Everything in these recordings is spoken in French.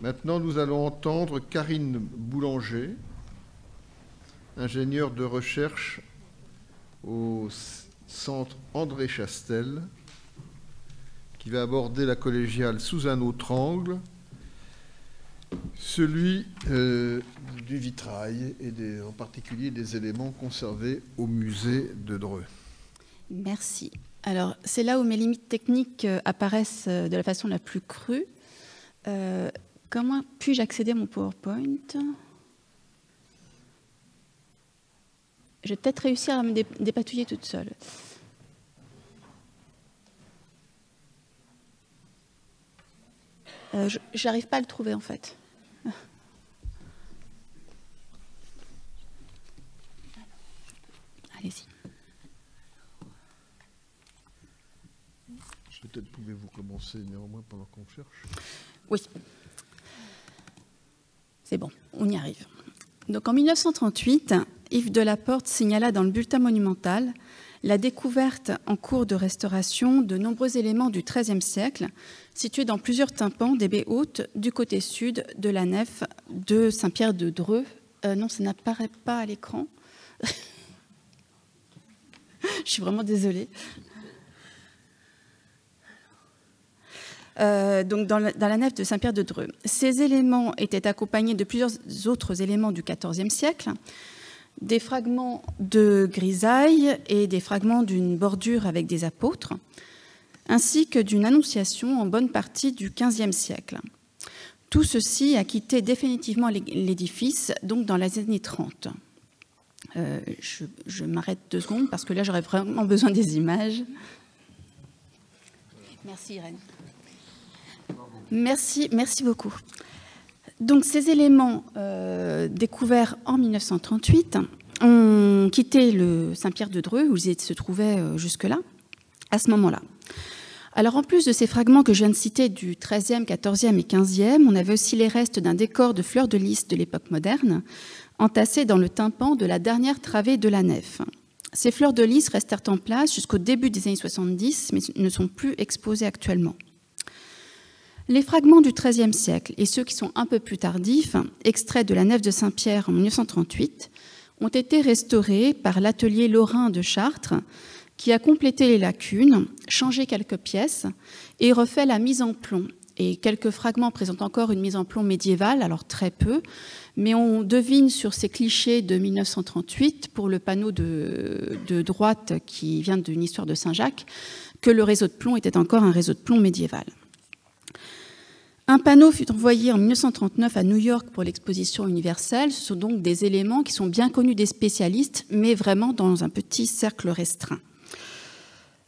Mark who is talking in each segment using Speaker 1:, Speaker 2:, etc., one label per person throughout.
Speaker 1: Maintenant, nous allons entendre Karine Boulanger, ingénieure de recherche au centre André Chastel, qui va aborder la collégiale sous un autre angle, celui du vitrail et en particulier des éléments conservés au musée de Dreux.
Speaker 2: Merci. Alors, c'est là où mes limites techniques apparaissent de la façon la plus crue. Comment puis-je accéder à mon PowerPoint ? Je vais peut-être réussir à me dépatouiller toute seule. Je n'arrive pas à le trouver, en fait. Allez-y.
Speaker 1: Peut-être pouvez-vous commencer néanmoins pendant qu'on cherche.
Speaker 2: Oui. C'est bon, on y arrive. Donc en 1938, Yves Delaporte signala dans le bulletin monumental la découverte en cours de restauration de nombreux éléments du XIIIe siècle, situés dans plusieurs tympans des baies hautes du côté sud de la nef de Saint-Pierre de Dreux. Non, ça n'apparaît pas à l'écran. Je suis vraiment désolée. Donc dans la nef de Saint-Pierre de Dreux. Ces éléments étaient accompagnés de plusieurs autres éléments du XIVe siècle, des fragments de grisaille et des fragments d'une bordure avec des apôtres, ainsi que d'une annonciation en bonne partie du XVe siècle. Tout ceci a quitté définitivement l'édifice, donc dans les années 30. Je m'arrête 2 secondes parce que là j'aurais vraiment besoin des images. Merci Irène. Merci beaucoup. Donc ces éléments découverts en 1938 ont quitté le Saint-Pierre de Dreux, où ils se trouvaient jusque-là, à ce moment-là. Alors en plus de ces fragments que je viens de citer du XIIIe, XIVe et XVe, on avait aussi les restes d'un décor de fleurs de lys de l'époque moderne, entassés dans le tympan de la dernière travée de la nef. Ces fleurs de lys restèrent en place jusqu'au début des années 70, mais ne sont plus exposées actuellement. Les fragments du XIIIe siècle et ceux qui sont un peu plus tardifs, extraits de la nef de Saint-Pierre en 1938, ont été restaurés par l'atelier Lorrain de Chartres, qui a complété les lacunes, changé quelques pièces et refait la mise en plomb. Et quelques fragments présentent encore une mise en plomb médiévale, alors très peu, mais on devine sur ces clichés de 1938, pour le panneau de droite qui vient d'une histoire de Saint-Jacques, que le réseau de plomb était encore un réseau de plomb médiéval. Un panneau fut envoyé en 1939 à New York pour l'exposition universelle. Ce sont donc des éléments qui sont bien connus des spécialistes, mais vraiment dans un petit cercle restreint.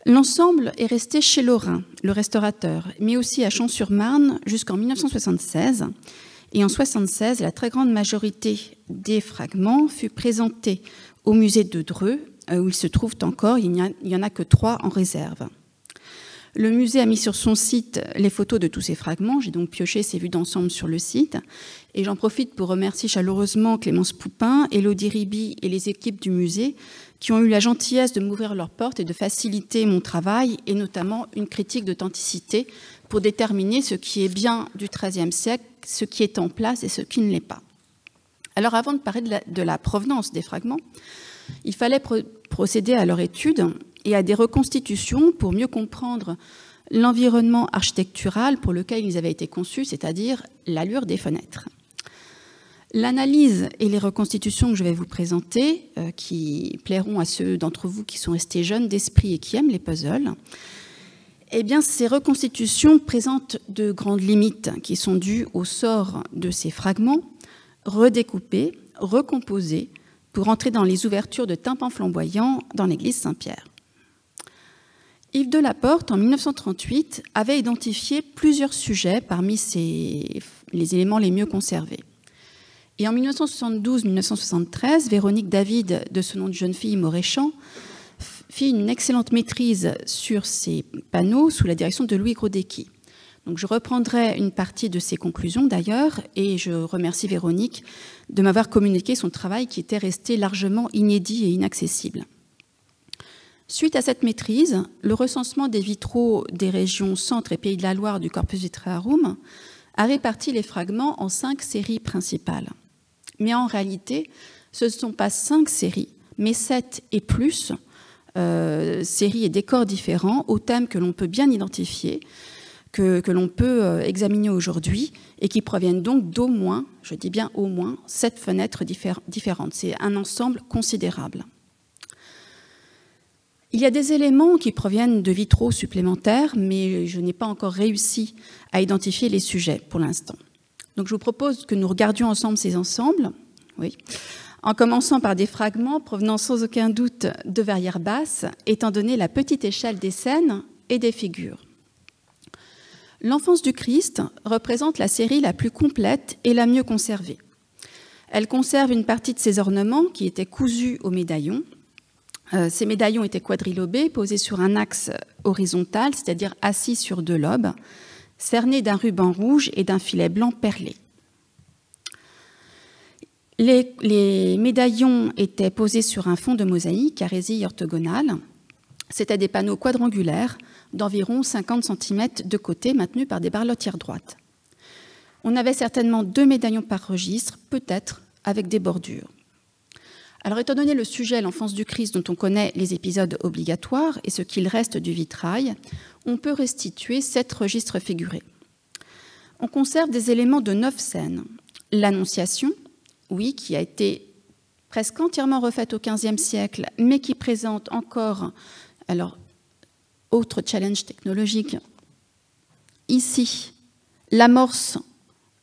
Speaker 2: L'ensemble est resté chez Lorrain, le restaurateur, mais aussi à Champs-sur-Marne jusqu'en 1976. Et en 1976, la très grande majorité des fragments fut présentée au musée de Dreux, où ils se trouvent encore. Il n'y en a que 3 en réserve. Le musée a mis sur son site les photos de tous ces fragments. J'ai donc pioché ces vues d'ensemble sur le site. Et j'en profite pour remercier chaleureusement Clémence Poupin, Élodie Riby et les équipes du musée qui ont eu la gentillesse de m'ouvrir leurs portes et de faciliter mon travail, et notamment une critique d'authenticité pour déterminer ce qui est bien du XIIIe siècle, ce qui est en place et ce qui ne l'est pas. Alors avant de parler de la provenance des fragments, il fallait procéder à leur étude et à des reconstitutions pour mieux comprendre l'environnement architectural pour lequel ils avaient été conçus, c'est-à-dire l'allure des fenêtres. L'analyse et les reconstitutions que je vais vous présenter, qui plairont à ceux d'entre vous qui sont restés jeunes d'esprit et qui aiment les puzzles, eh bien, ces reconstitutions présentent de grandes limites qui sont dues au sort de ces fragments redécoupés, recomposés, pour entrer dans les ouvertures de tympans flamboyants dans l'église Saint-Pierre. Yves Delaporte, en 1938, avait identifié plusieurs sujets parmi les éléments les mieux conservés. Et en 1972-1973, Véronique David, de ce nom de jeune fille Moréchamp, fit une excellente maîtrise sur ces panneaux sous la direction de Louis Grodecki. Donc je reprendrai une partie de ses conclusions d'ailleurs, et je remercie Véronique de m'avoir communiqué son travail qui était resté largement inédit et inaccessible. Suite à cette maîtrise, le recensement des vitraux des régions Centre et Pays de la Loire du Corpus Vitraearum a réparti les fragments en 5 séries principales. Mais en réalité, ce ne sont pas 5 séries, mais 7 et plus séries et décors différents aux thèmes que l'on peut bien identifier, que l'on peut examiner aujourd'hui et qui proviennent donc d'au moins, je dis bien au moins, 7 fenêtres différentes. C'est un ensemble considérable. Il y a des éléments qui proviennent de vitraux supplémentaires, mais je n'ai pas encore réussi à identifier les sujets pour l'instant. Donc je vous propose que nous regardions ensemble ces ensembles, oui, en commençant par des fragments provenant sans aucun doute de Verrières Basses, étant donné la petite échelle des scènes et des figures. L'Enfance du Christ représente la série la plus complète et la mieux conservée. Elle conserve une partie de ses ornements qui étaient cousus au médaillon. Ces médaillons étaient quadrilobés, posés sur un axe horizontal, c'est-à-dire assis sur 2 lobes, cernés d'un ruban rouge et d'un filet blanc perlé. Les médaillons étaient posés sur un fond de mosaïque à résille orthogonale. C'étaient des panneaux quadrangulaires d'environ 50 cm de côté, maintenus par des barlotières droites. On avait certainement 2 médaillons par registre, peut-être avec des bordures. Alors, étant donné le sujet, l'Enfance du Christ, dont on connaît les épisodes obligatoires et ce qu'il reste du vitrail, on peut restituer 7 registres figurés. On conserve des éléments de 9 scènes. L'Annonciation, oui, qui a été presque entièrement refaite au XVe siècle, mais qui présente encore, alors, autre challenge technologique, ici, l'amorce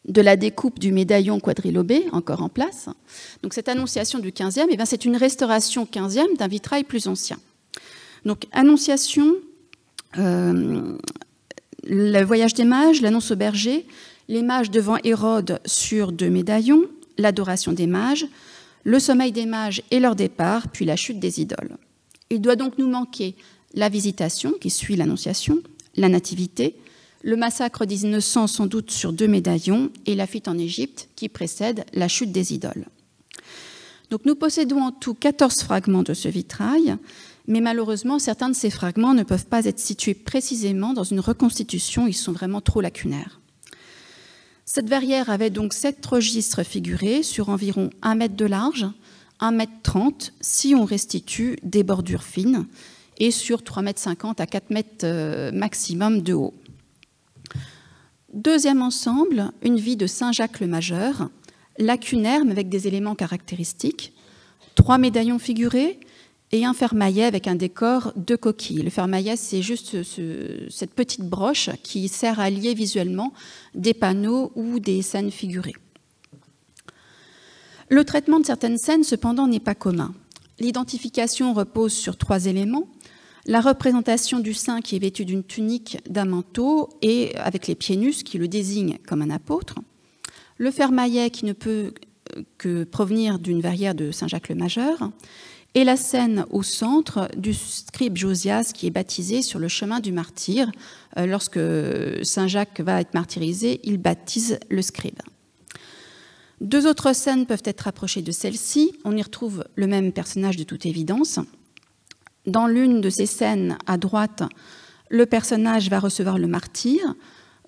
Speaker 2: de la découpe du médaillon quadrilobé, encore en place. Donc cette Annonciation du XVe, eh bien, c'est une restauration XVe d'un vitrail plus ancien. Donc Annonciation, le voyage des mages, l'annonce au berger, les mages devant Hérode sur 2 médaillons, l'adoration des mages, le sommeil des mages et leur départ, puis la chute des idoles. Il doit donc nous manquer la visitation, qui suit l'Annonciation, la nativité, le massacre d'1900 sans doute sur 2 médaillons et la fuite en Égypte qui précède la chute des idoles. Donc nous possédons en tout 14 fragments de ce vitrail, mais malheureusement certains de ces fragments ne peuvent pas être situés précisément dans une reconstitution, ils sont vraiment trop lacunaires. Cette verrière avait donc 7 registres figurés sur environ 1 mètre de large, 1,30 m si on restitue des bordures fines, et sur 3,50 m à 4 mètres maximum de haut. Deuxième ensemble, une vie de Saint Jacques le Majeur, lacunaire mais avec des éléments caractéristiques, 3 médaillons figurés et un fermaillet avec un décor de coquilles. Le fermaillet, c'est juste cette petite broche qui sert à lier visuellement des panneaux ou des scènes figurées. Le traitement de certaines scènes, cependant, n'est pas commun. L'identification repose sur 3 éléments. La représentation du saint qui est vêtu d'une tunique, d'un manteau et avec les pieds nus, qui le désigne comme un apôtre. Le fermaillet qui ne peut que provenir d'une verrière de Saint Jacques le Majeur. Et la scène au centre du scribe Josias qui est baptisé sur le chemin du martyr. Lorsque Saint Jacques va être martyrisé, il baptise le scribe. 2 autres scènes peuvent être rapprochées de celle-ci. On y retrouve le même personnage de toute évidence. Dans l'une de ces scènes, à droite, le personnage va recevoir le martyr.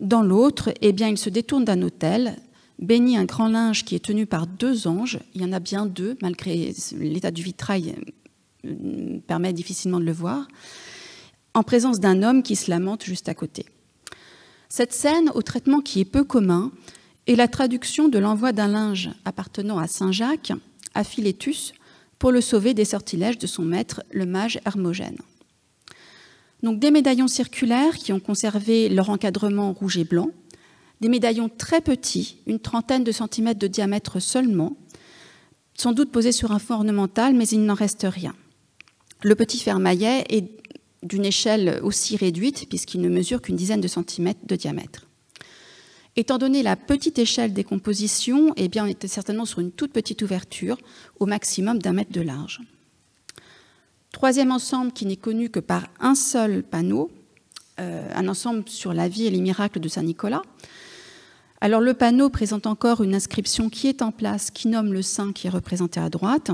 Speaker 2: Dans l'autre, eh bien, il se détourne d'un autel, bénit un grand linge qui est tenu par 2 anges. Il y en a bien 2, malgré l'état du vitrail permet difficilement de le voir, en présence d'un homme qui se lamente juste à côté. Cette scène, au traitement qui est peu commun, est la traduction de l'envoi d'un linge appartenant à Saint Jacques, à Philétus, pour le sauver des sortilèges de son maître, le mage Hermogène. Donc des médaillons circulaires qui ont conservé leur encadrement rouge et blanc, des médaillons très petits, une trentaine de centimètres de diamètre seulement, sans doute posés sur un fond ornemental, mais il n'en reste rien. Le petit fermaillet est d'une échelle aussi réduite, puisqu'il ne mesure qu'une dizaine de centimètres de diamètre. Étant donné la petite échelle des compositions, eh bien, on était certainement sur une toute petite ouverture, au maximum d'1 mètre de large. 3e ensemble qui n'est connu que par un seul panneau, un ensemble sur la vie et les miracles de Saint Nicolas. Alors le panneau présente encore une inscription qui est en place, qui nomme le saint qui est représenté à droite.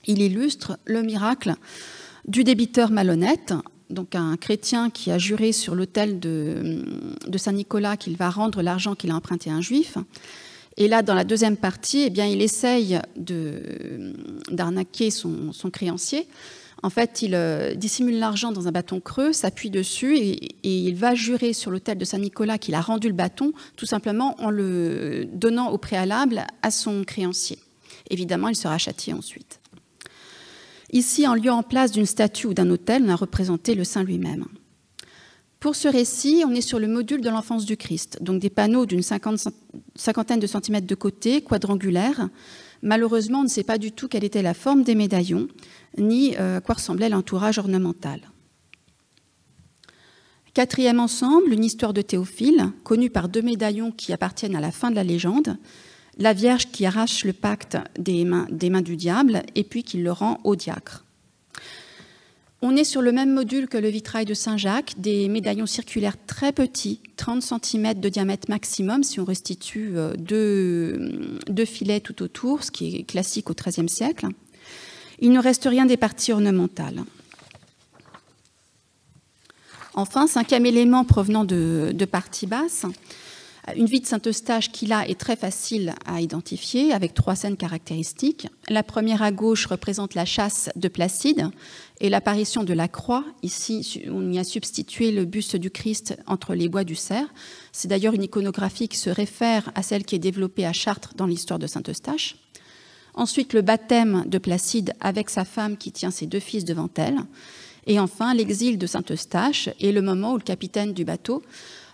Speaker 2: Il illustre le miracle du débiteur malhonnête, donc un chrétien qui a juré sur l'autel de Saint-Nicolas qu'il va rendre l'argent qu'il a emprunté à un juif. Et là, dans la deuxième partie, eh bien, il essaye d'arnaquer son créancier. En fait, il dissimule l'argent dans un bâton creux, s'appuie dessus et il va jurer sur l'autel de Saint-Nicolas qu'il a rendu le bâton, tout simplement en le donnant au préalable à son créancier. Évidemment, il sera châtié ensuite. Ici, en lieu en place d'une statue ou d'un autel, on a représenté le saint lui-même. Pour ce récit, on est sur le module de l'enfance du Christ, donc des panneaux d'une cinquantaine de centimètres de côté, quadrangulaires. Malheureusement, on ne sait pas du tout quelle était la forme des médaillons, ni à quoi ressemblait l'entourage ornemental. Quatrième ensemble, une histoire de Théophile, connue par 2 médaillons qui appartiennent à la fin de la légende. La Vierge qui arrache le pacte des mains du diable et puis qui le rend au diacre. On est sur le même module que le vitrail de Saint-Jacques, des médaillons circulaires très petits, 30 cm de diamètre maximum, si on restitue deux filets tout autour, ce qui est classique au XIIIe siècle. Il ne reste rien des parties ornementales. Enfin, 5e élément provenant de parties basses, une vie de Saint-Eustache qui, là, est très facile à identifier, avec 3 scènes caractéristiques. La première à gauche représente la chasse de Placide et l'apparition de la croix. Ici, on y a substitué le buste du Christ entre les bois du cerf. C'est d'ailleurs une iconographie qui se réfère à celle qui est développée à Chartres dans l'histoire de Saint-Eustache. Ensuite, le baptême de Placide avec sa femme qui tient ses 2 fils devant elle. Et enfin, l'exil de Saint-Eustache et le moment où le capitaine du bateau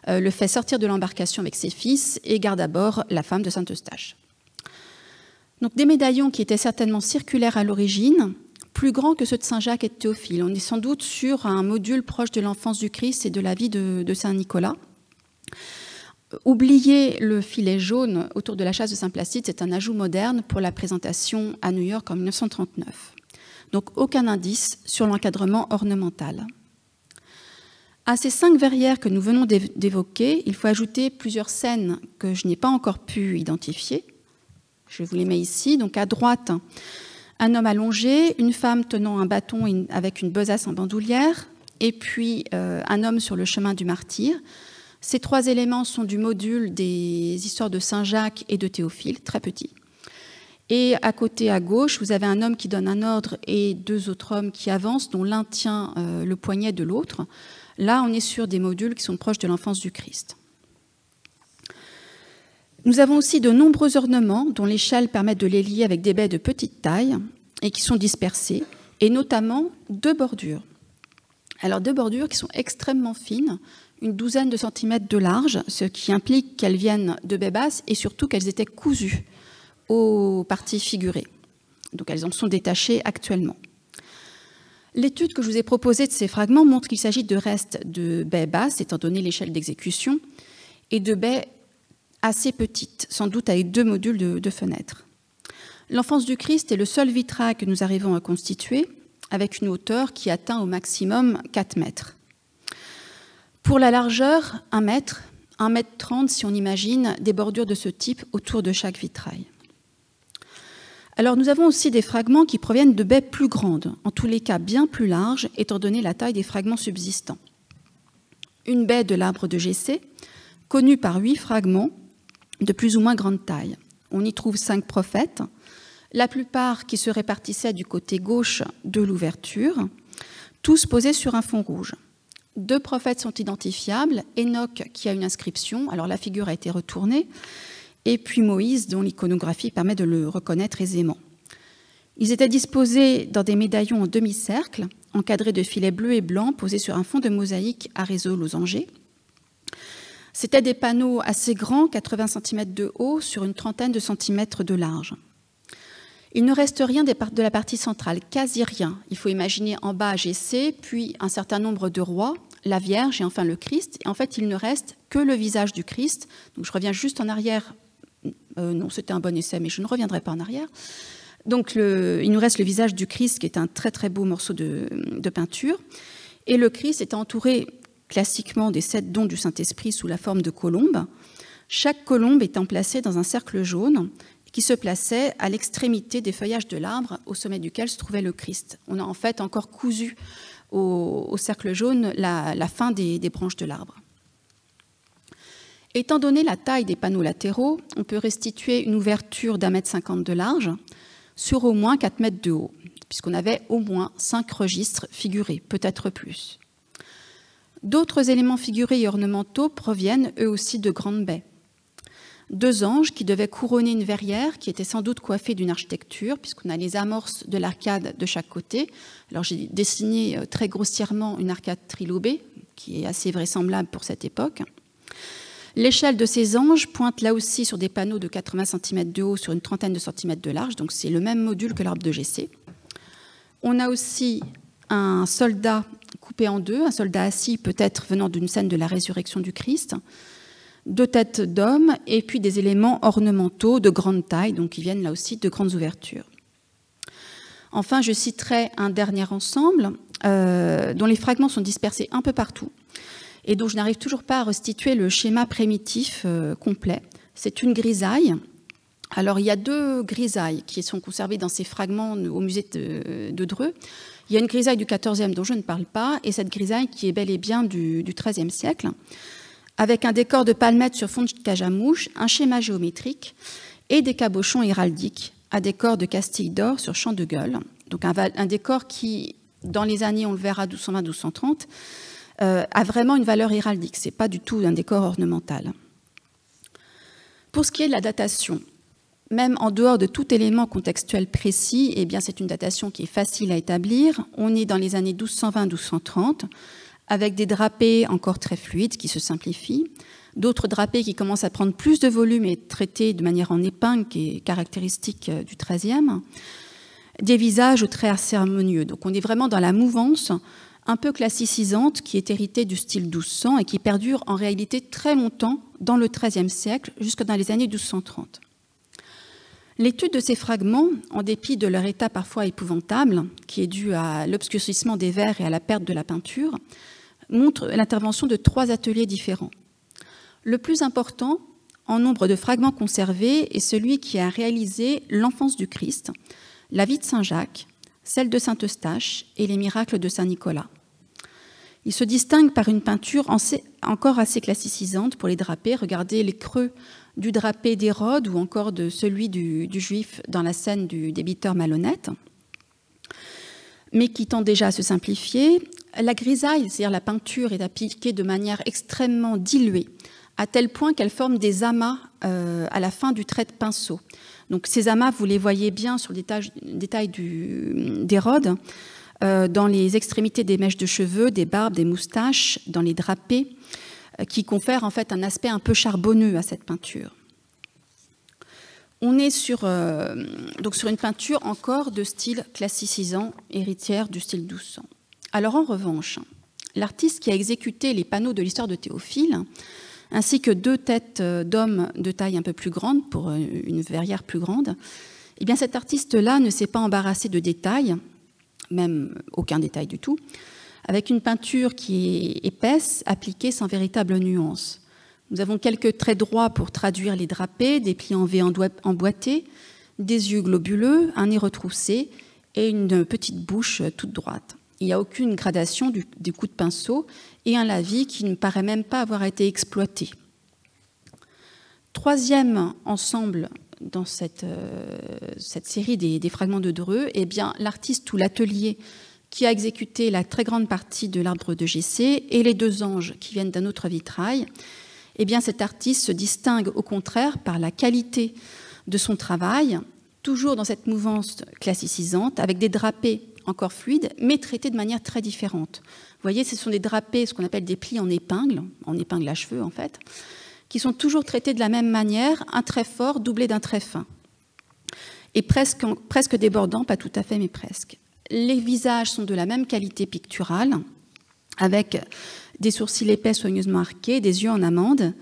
Speaker 2: le fait sortir de l'embarcation avec ses fils et garde à bord la femme de Saint-Eustache. Donc des médaillons qui étaient certainement circulaires à l'origine, plus grands que ceux de Saint-Jacques et de Théophile. On est sans doute sur un module proche de l'enfance du Christ et de la vie de Saint-Nicolas. Oublier le filet jaune autour de la chasse de Saint-Placide, c'est un ajout moderne pour la présentation à New York en 1939. Donc aucun indice sur l'encadrement ornemental. À ces 5 verrières que nous venons d'évoquer, il faut ajouter plusieurs scènes que je n'ai pas encore pu identifier. Je vous les mets ici. Donc à droite, un homme allongé, une femme tenant un bâton avec une besace en bandoulière, et puis un homme sur le chemin du martyr. Ces 3 éléments sont du module des histoires de Saint-Jacques et de Théophile, très petits. Et à côté, à gauche, vous avez un homme qui donne un ordre et 2 autres hommes qui avancent, dont l'un tient le poignet de l'autre. Là, on est sur des modules qui sont proches de l'enfance du Christ. Nous avons aussi de nombreux ornements dont l'échelle permet de les lier avec des baies de petite taille et qui sont dispersés, et notamment 2 bordures. Alors 2 bordures qui sont extrêmement fines, une douzaine de centimètres de large, ce qui implique qu'elles viennent de baies basses et surtout qu'elles étaient cousues aux parties figurées. Donc elles en sont détachées actuellement. L'étude que je vous ai proposée de ces fragments montre qu'il s'agit de restes de baies basses, étant donné l'échelle d'exécution, et de baies assez petites, sans doute avec 2 modules de fenêtres. L'enfance du Christ est le seul vitrail que nous arrivons à constituer, avec une hauteur qui atteint au maximum 4 mètres. Pour la largeur, 1 mètre, 1,30 m si on imagine des bordures de ce type autour de chaque vitrail. Alors nous avons aussi des fragments qui proviennent de baies plus grandes, en tous les cas bien plus larges, étant donné la taille des fragments subsistants. Une baie de l'arbre de Jessé, connue par 8 fragments de plus ou moins grande taille. On y trouve 5 prophètes, la plupart qui se répartissaient du côté gauche de l'ouverture, tous posés sur un fond rouge. 2 prophètes sont identifiables, Enoch qui a une inscription, alors la figure a été retournée, et puis Moïse, dont l'iconographie permet de le reconnaître aisément. Ils étaient disposés dans des médaillons en demi-cercle, encadrés de filets bleus et blancs posés sur un fond de mosaïque à réseau losangé. C'étaient des panneaux assez grands, 80 cm de haut, sur une trentaine de centimètres de large. Il ne reste rien de la partie centrale, quasi rien. Il faut imaginer en bas Jessé, puis un certain nombre de rois, la Vierge et enfin le Christ. Et en fait, il ne reste que le visage du Christ. Donc je reviens juste en arrière. Non, c'était un bon essai, mais je ne reviendrai pas en arrière. Donc il nous reste le visage du Christ, qui est un très très beau morceau de peinture. Et le Christ est entouré classiquement des 7 dons du Saint-Esprit sous la forme de colombes. Chaque colombe étant placée dans un cercle jaune qui se plaçait à l'extrémité des feuillages de l'arbre au sommet duquel se trouvait le Christ. On a en fait encore cousu au cercle jaune la fin des branches de l'arbre. Étant donné la taille des panneaux latéraux, on peut restituer une ouverture d'1,50 m de large sur au moins 4 mètres de haut, puisqu'on avait au moins 5 registres figurés, peut-être plus. D'autres éléments figurés et ornementaux proviennent eux aussi de grandes baies. 2 anges qui devaient couronner une verrière qui était sans doute coiffée d'une architecture, puisqu'on a les amorces de l'arcade de chaque côté. Alors j'ai dessiné très grossièrement une arcade trilobée, qui est assez vraisemblable pour cette époque. L'échelle de ces anges pointe là aussi sur des panneaux de 80 cm de haut sur une trentaine de centimètres de large, donc c'est le même module que l'arbre de Jessé. On a aussi un soldat coupé en deux, un soldat assis peut-être venant d'une scène de la résurrection du Christ, 2 têtes d'hommes et puis des éléments ornementaux de grande taille, donc qui viennent là aussi de grandes ouvertures. Enfin, je citerai un dernier ensemble dont les fragments sont dispersés un peu partout et dont je n'arrive toujours pas à restituer le schéma primitif complet. C'est une grisaille. Alors, il y a 2 grisailles qui sont conservées dans ces fragments au musée de Dreux. Il y a une grisaille du XIVe dont je ne parle pas, et cette grisaille qui est bel et bien du XIIIe siècle, avec un décor de palmettes sur fond de cage à mouche, un schéma géométrique et des cabochons héraldiques à décor de Castille d'or sur champ de gueule. Donc un décor qui, dans les années, on le verra, 1220-1230, a vraiment une valeur héraldique. Ce n'est pas du tout un décor ornemental. Pour ce qui est de la datation, même en dehors de tout élément contextuel précis, eh bien c'est une datation qui est facile à établir. On est dans les années 1220-1230, avec des drapés encore très fluides qui se simplifient, d'autres drapés qui commencent à prendre plus de volume et traités de manière en épingle, qui est caractéristique du XIIIe, des visages aux traits assez harmonieux. Donc on est vraiment dans la mouvance un peu classicisante qui est héritée du style 1200 et qui perdure en réalité très longtemps dans le XIIIe siècle, jusque dans les années 1230. L'étude de ces fragments, en dépit de leur état parfois épouvantable, qui est dû à l'obscurcissement des verres et à la perte de la peinture, montre l'intervention de 3 ateliers différents. Le plus important, en nombre de fragments conservés, est celui qui a réalisé l'enfance du Christ, la vie de Saint-Jacques, celle de Saint-Eustache et les miracles de Saint-Nicolas. Il se distingue par une peinture encore assez classicisante pour les drapés. Regardez les creux du drapé d'Hérode ou encore de celui du Juif dans la scène du débiteur malhonnête, mais qui tend déjà à se simplifier. La grisaille, c'est-à-dire la peinture, est appliquée de manière extrêmement diluée, à tel point qu'elle forme des amas à la fin du trait de pinceau. Donc ces amas, vous les voyez bien sur le détail d'Hérode, dans les extrémités des mèches de cheveux, des barbes, des moustaches, dans les drapés, qui confèrent en fait un aspect un peu charbonneux à cette peinture. On est donc sur une peinture encore de style classicisant, héritière du style 1200. Alors en revanche, l'artiste qui a exécuté les panneaux de l'histoire de Théophile, ainsi que 2 têtes d'hommes de taille un peu plus grande pour une verrière plus grande, eh bien cet artiste-là ne s'est pas embarrassé de détails, même aucun détail du tout, avec une peinture qui est épaisse, appliquée sans véritable nuance. Nous avons quelques traits droits pour traduire les drapés, des plis en V emboîtés, des yeux globuleux, un nez retroussé et une petite bouche toute droite. Il n'y a aucune gradation du coup de pinceau et un lavis qui ne paraît même pas avoir été exploité. 3e ensemble dans cette série des fragments de Dreux, eh bien l'artiste ou l'atelier qui a exécuté la très grande partie de l'arbre de Jessé et les 2 anges qui viennent d'un autre vitrail, eh bien cet artiste se distingue au contraire par la qualité de son travail, toujours dans cette mouvance classicisante, avec des drapés encore fluides, mais traités de manière très différente. Vous voyez, ce sont des drapés, ce qu'on appelle des plis en épingle à cheveux en fait, qui sont toujours traités de la même manière, un trait fort doublé d'un trait fin. Et presque débordant, pas tout à fait, mais presque. Les visages sont de la même qualité picturale, avec des sourcils épais soigneusement arqués, des yeux en amande,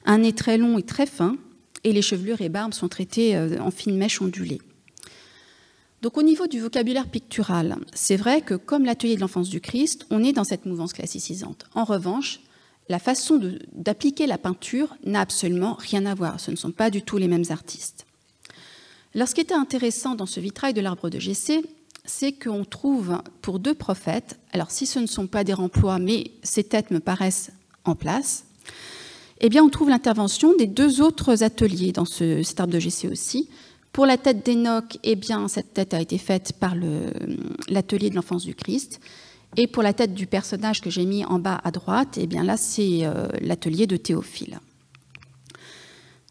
Speaker 2: un nez très long et très fin, et les chevelures et barbes sont traitées en fines mèches ondulées. Donc au niveau du vocabulaire pictural, c'est vrai que comme l'atelier de l'enfance du Christ, on est dans cette mouvance classicisante. En revanche, la façon d'appliquer la peinture n'a absolument rien à voir. Ce ne sont pas du tout les mêmes artistes. Alors ce qui était intéressant dans ce vitrail de l'arbre de Jessé, c'est qu'on trouve pour 2 prophètes, alors si ce ne sont pas des remplois, mais ces têtes me paraissent en place, eh bien on trouve l'intervention des 2 autres ateliers dans cet arbre de Jessé aussi. Pour la tête d'Enoch, eh bien cette tête a été faite par l'atelier de l'enfance du Christ. Et pour la tête du personnage que j'ai mis en bas à droite, eh bien là c'est l'atelier de Théophile.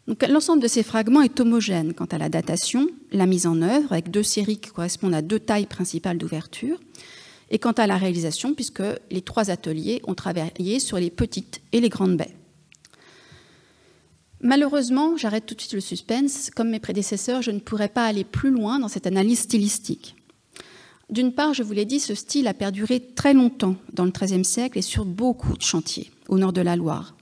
Speaker 2: Donc, l'ensemble de ces fragments est homogène quant à la datation, la mise en œuvre, avec 2 séries qui correspondent à 2 tailles principales d'ouverture, et quant à la réalisation, puisque les 3 ateliers ont travaillé sur les petites et les grandes baies. Malheureusement, j'arrête tout de suite le suspense, comme mes prédécesseurs, je ne pourrais pas aller plus loin dans cette analyse stylistique. D'une part, je vous l'ai dit, ce style a perduré très longtemps dans le XIIIe siècle et sur beaucoup de chantiers au nord de la Loire.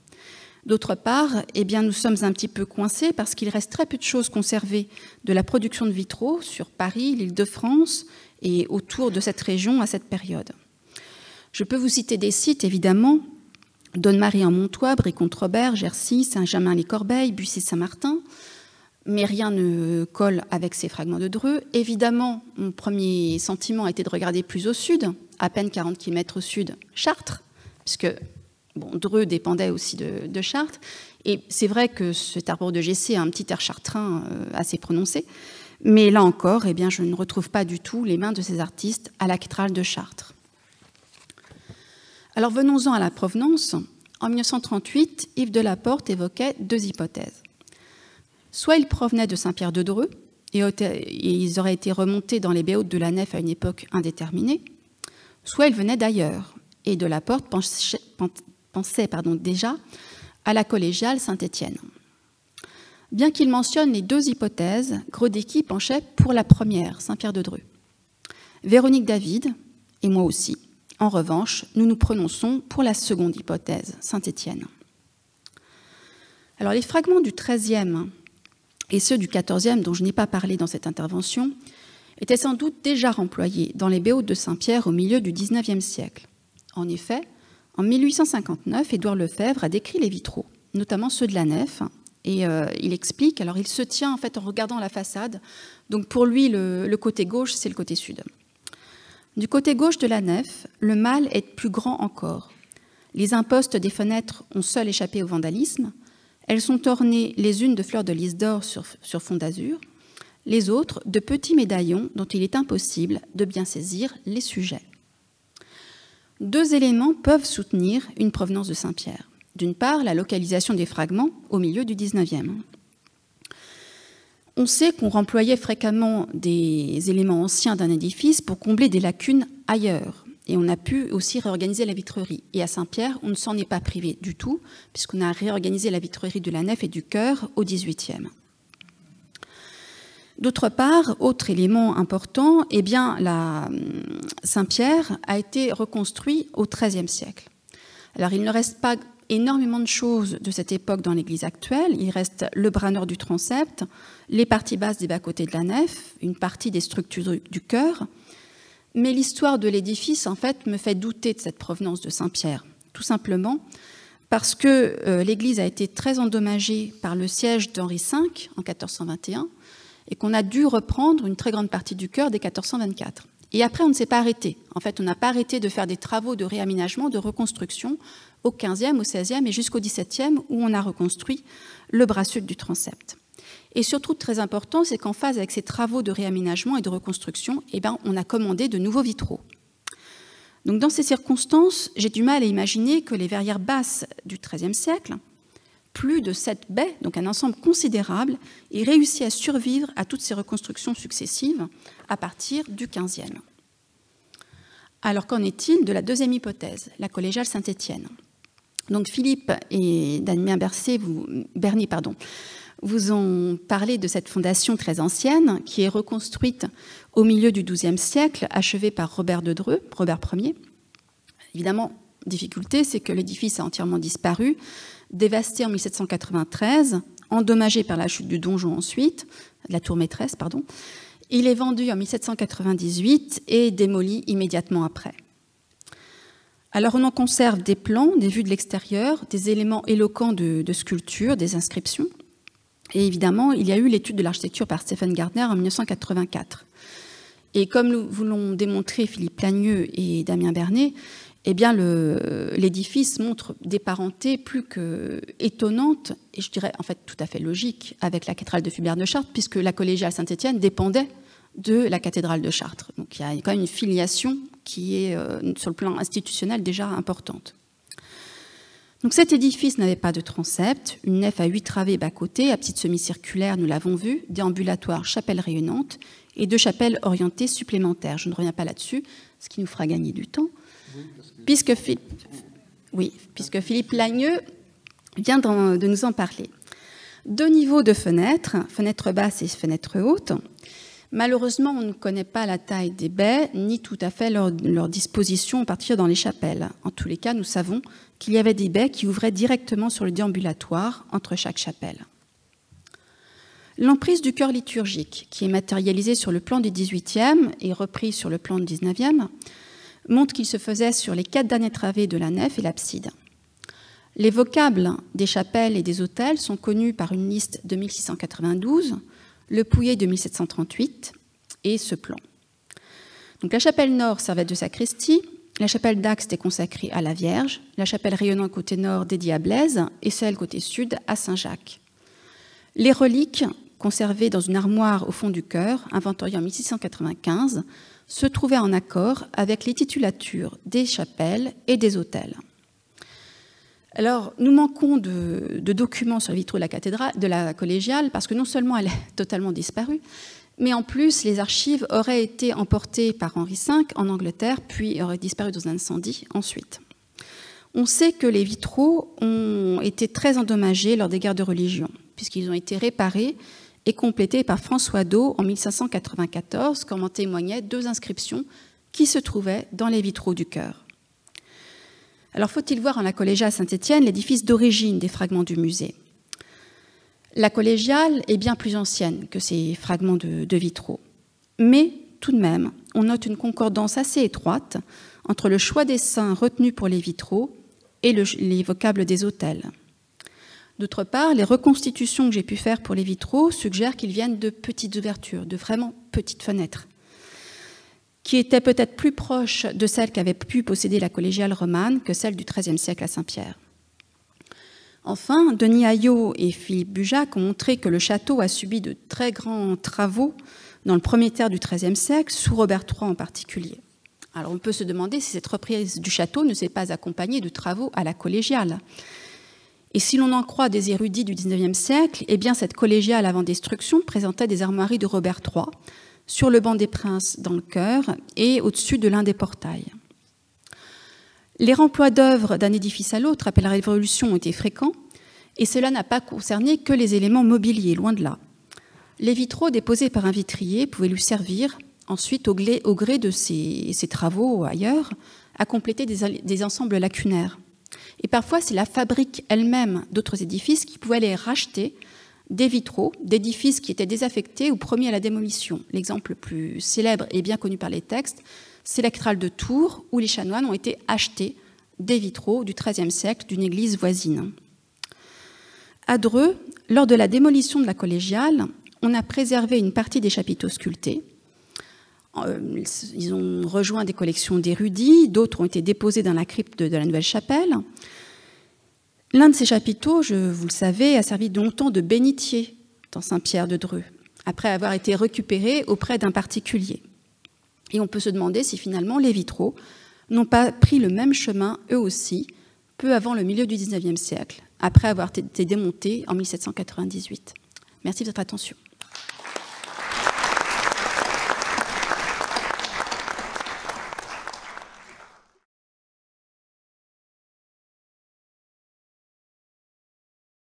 Speaker 2: D'autre part, eh bien, nous sommes un petit peu coincés parce qu'il reste très peu de choses conservées de la production de vitraux sur Paris, l'Île-de-France et autour de cette région à cette période. Je peux vous citer des sites, évidemment, Donne-Marie en Montois, Brie-Comte-Robert, Jercy, Saint-Germain-les-Corbeilles, Bussy-Saint-Martin, mais rien ne colle avec ces fragments de Dreux. Évidemment, mon premier sentiment a été de regarder plus au sud, à peine 40 km au sud, Chartres, puisque Dreux dépendait aussi de Chartres. Et c'est vrai que cet arbre de Jessé a un petit air chartrain assez prononcé. Mais là encore, eh bien, je ne retrouve pas du tout les mains de ces artistes à la cathédrale de Chartres. Alors venons-en à la provenance. En 1938, Yves Delaporte évoquait 2 hypothèses. Soit ils provenaient de Saint-Pierre de Dreux, et ils auraient été remontés dans les baies hautes de la nef à une époque indéterminée, soit ils venaient d'ailleurs. Et Delaporte pensait déjà à la collégiale Saint-Étienne. Bien qu'il mentionne les 2 hypothèses, Grodecki penchait pour la première, Saint-Pierre de Dreux. Véronique David, et moi aussi, en revanche, nous nous prononçons pour la seconde hypothèse, Saint-Étienne. Alors les fragments du XIIIe et ceux du XIVe, dont je n'ai pas parlé dans cette intervention, étaient sans doute déjà remployés dans les baies hautes de Saint-Pierre au milieu du XIXe siècle. En effet, en 1859, Édouard Lefebvre a décrit les vitraux, notamment ceux de la nef, et il explique, alors il se tient en fait en regardant la façade, donc pour lui le côté gauche c'est le côté sud. Du côté gauche de la nef, le mâle est plus grand encore. Les impostes des fenêtres ont seules échappé au vandalisme, elles sont ornées les unes de fleurs de lys d'or sur fond d'azur, les autres de petits médaillons dont il est impossible de bien saisir les sujets. 2 éléments peuvent soutenir une provenance de Saint-Pierre. D'une part, la localisation des fragments au milieu du XIXe. On sait qu'on remployait fréquemment des éléments anciens d'un édifice pour combler des lacunes ailleurs. Et on a pu aussi réorganiser la vitrerie. Et à Saint-Pierre, on ne s'en est pas privé du tout, puisqu'on a réorganisé la vitrerie de la nef et du chœur au XVIIIe. D'autre part, autre élément important, eh bien, Saint-Pierre a été reconstruit au XIIIe siècle. Alors, il ne reste pas énormément de choses de cette époque dans l'église actuelle. Il reste le bras nord du transept, les parties basses des bas-côtés de la nef, une partie des structures du chœur. Mais l'histoire de l'édifice, en fait, me fait douter de cette provenance de Saint-Pierre, tout simplement parce que l'église a été très endommagée par le siège d'Henri V en 1421 et qu'on a dû reprendre une très grande partie du chœur dès 1424. Et après, on ne s'est pas arrêté. En fait, on n'a pas arrêté de faire des travaux de réaménagement, de reconstruction au XVe, au XVIe et jusqu'au XVIIe, où on a reconstruit le bras sud du transept. Et surtout, très important, c'est qu'en phase avec ces travaux de réaménagement et de reconstruction, eh bien, on a commandé de nouveaux vitraux. Donc, dans ces circonstances, j'ai du mal à imaginer que les verrières basses du XIIIe siècle, plus de 7 baies, donc un ensemble considérable, aient réussi à survivre à toutes ces reconstructions successives à partir du XVe. Alors, qu'en est-il de la deuxième hypothèse, la collégiale Saint-Étienne? Donc, Philippe et Damien Bernier vous ont parlé de cette fondation très ancienne qui est reconstruite au milieu du XIIe siècle, achevée par Robert de Dreux, Robert Ier. Évidemment, difficulté, c'est que l'édifice a entièrement disparu, dévasté en 1793, endommagé par la chute du donjon ensuite, de la tour maîtresse, pardon. Il est vendu en 1798 et démoli immédiatement après. Alors on en conserve des plans, des vues de l'extérieur, des éléments éloquents de sculptures, des inscriptions. Et évidemment, il y a eu l'étude de l'architecture par Stephen Gardner en 1984. Et comme vous l'ont démontré Philippe Lagneux et Damien Bernet, eh bien l'édifice montre des parentés plus que étonnantes, et je dirais en fait tout à fait logiques, avec la cathédrale de Fulbert de Chartres, puisque la collégiale Saint-Étienne dépendait de la cathédrale de Chartres. Donc il y a quand même une filiation qui est, sur le plan institutionnel, déjà importante. Donc cet édifice n'avait pas de transept, une nef à 8 travées bas-côtés, à petite semi-circulaire, nous l'avons vu, déambulatoire, chapelle rayonnante, et 2 chapelles orientées supplémentaires. Je ne reviens pas là-dessus, ce qui nous fera gagner du temps, puisque Philippe Lagneux vient de nous en parler. 2 niveaux de fenêtres, fenêtre basse et fenêtre haute. Malheureusement, on ne connaît pas la taille des baies, ni tout à fait leur disposition à partir dans les chapelles. En tous les cas, nous savons qu'il y avait des baies qui ouvraient directement sur le déambulatoire entre chaque chapelle. L'emprise du chœur liturgique, qui est matérialisée sur le plan du XVIIIe et reprise sur le plan du XIXe, montre qu'il se faisait sur les 4 derniers travées de la nef et l'abside. Les vocables des chapelles et des autels sont connus par une liste de 1692, le Pouillet de 1738 et ce plan. Donc la chapelle nord servait de sacristie, la chapelle d'Axe était consacrée à la Vierge, la chapelle rayonnante côté nord dédiée à Blaise et celle côté sud à Saint-Jacques. Les reliques, conservées dans une armoire au fond du chœur, inventoriée en 1695, se trouvaient en accord avec les titulatures des chapelles et des autels. Alors, nous manquons de documents sur les vitraux de la cathédrale, de la collégiale, parce que non seulement elle est totalement disparue, mais en plus, les archives auraient été emportées par Henri V en Angleterre, puis auraient disparu dans un incendie ensuite. On sait que les vitraux ont été très endommagés lors des guerres de religion, puisqu'ils ont été réparés et complétés par François d'O en 1594, comme en témoignaient 2 inscriptions qui se trouvaient dans les vitraux du chœur. Alors, faut-il voir en la collégiale Saint-Étienne l'édifice d'origine des fragments du musée? La collégiale est bien plus ancienne que ces fragments de vitraux. Mais, tout de même, on note une concordance assez étroite entre le choix des saints retenus pour les vitraux et les vocables des autels. D'autre part, les reconstitutions que j'ai pu faire pour les vitraux suggèrent qu'ils viennent de petites ouvertures, de vraiment petites fenêtres, qui étaient peut-être plus proches de celles qu'avait pu posséder la collégiale romane que celle du XIIIe siècle à Saint-Pierre. Enfin, Denis Hayot et Philippe Bujac ont montré que le château a subi de très grands travaux dans le premier tiers du XIIIe siècle, sous Robert III en particulier. Alors on peut se demander si cette reprise du château ne s'est pas accompagnée de travaux à la collégiale. Et si l'on en croit des érudits du XIXe siècle, eh bien cette collégiale avant destruction présentait des armoiries de Robert III, sur le banc des princes dans le chœur et au-dessus de l'un des portails. Les remplois d'œuvres d'un édifice à l'autre après la Révolution ont été fréquents et cela n'a pas concerné que les éléments mobiliers, loin de là. Les vitraux déposés par un vitrier pouvaient lui servir ensuite au gré de ses travaux ailleurs à compléter des ensembles lacunaires. Et parfois c'est la fabrique elle-même d'autres édifices qui pouvait les racheter des vitraux, d'édifices qui étaient désaffectés ou promis à la démolition. L'exemple le plus célèbre et bien connu par les textes, c'est la cathédrale de Tours, où les chanoines ont été achetés des vitraux du XIIIe siècle d'une église voisine. À Dreux, lors de la démolition de la collégiale, on a préservé une partie des chapiteaux sculptés. Ils ont rejoint des collections d'érudits, d'autres ont été déposés dans la crypte de la nouvelle chapelle. L'un de ces chapiteaux, vous le savez, a servi longtemps de bénitier dans Saint-Pierre de Dreux, après avoir été récupéré auprès d'un particulier. Et on peut se demander si finalement les vitraux n'ont pas pris le même chemin, eux aussi, peu avant le milieu du XIXe siècle, après avoir été démontés en 1798. Merci de votre attention.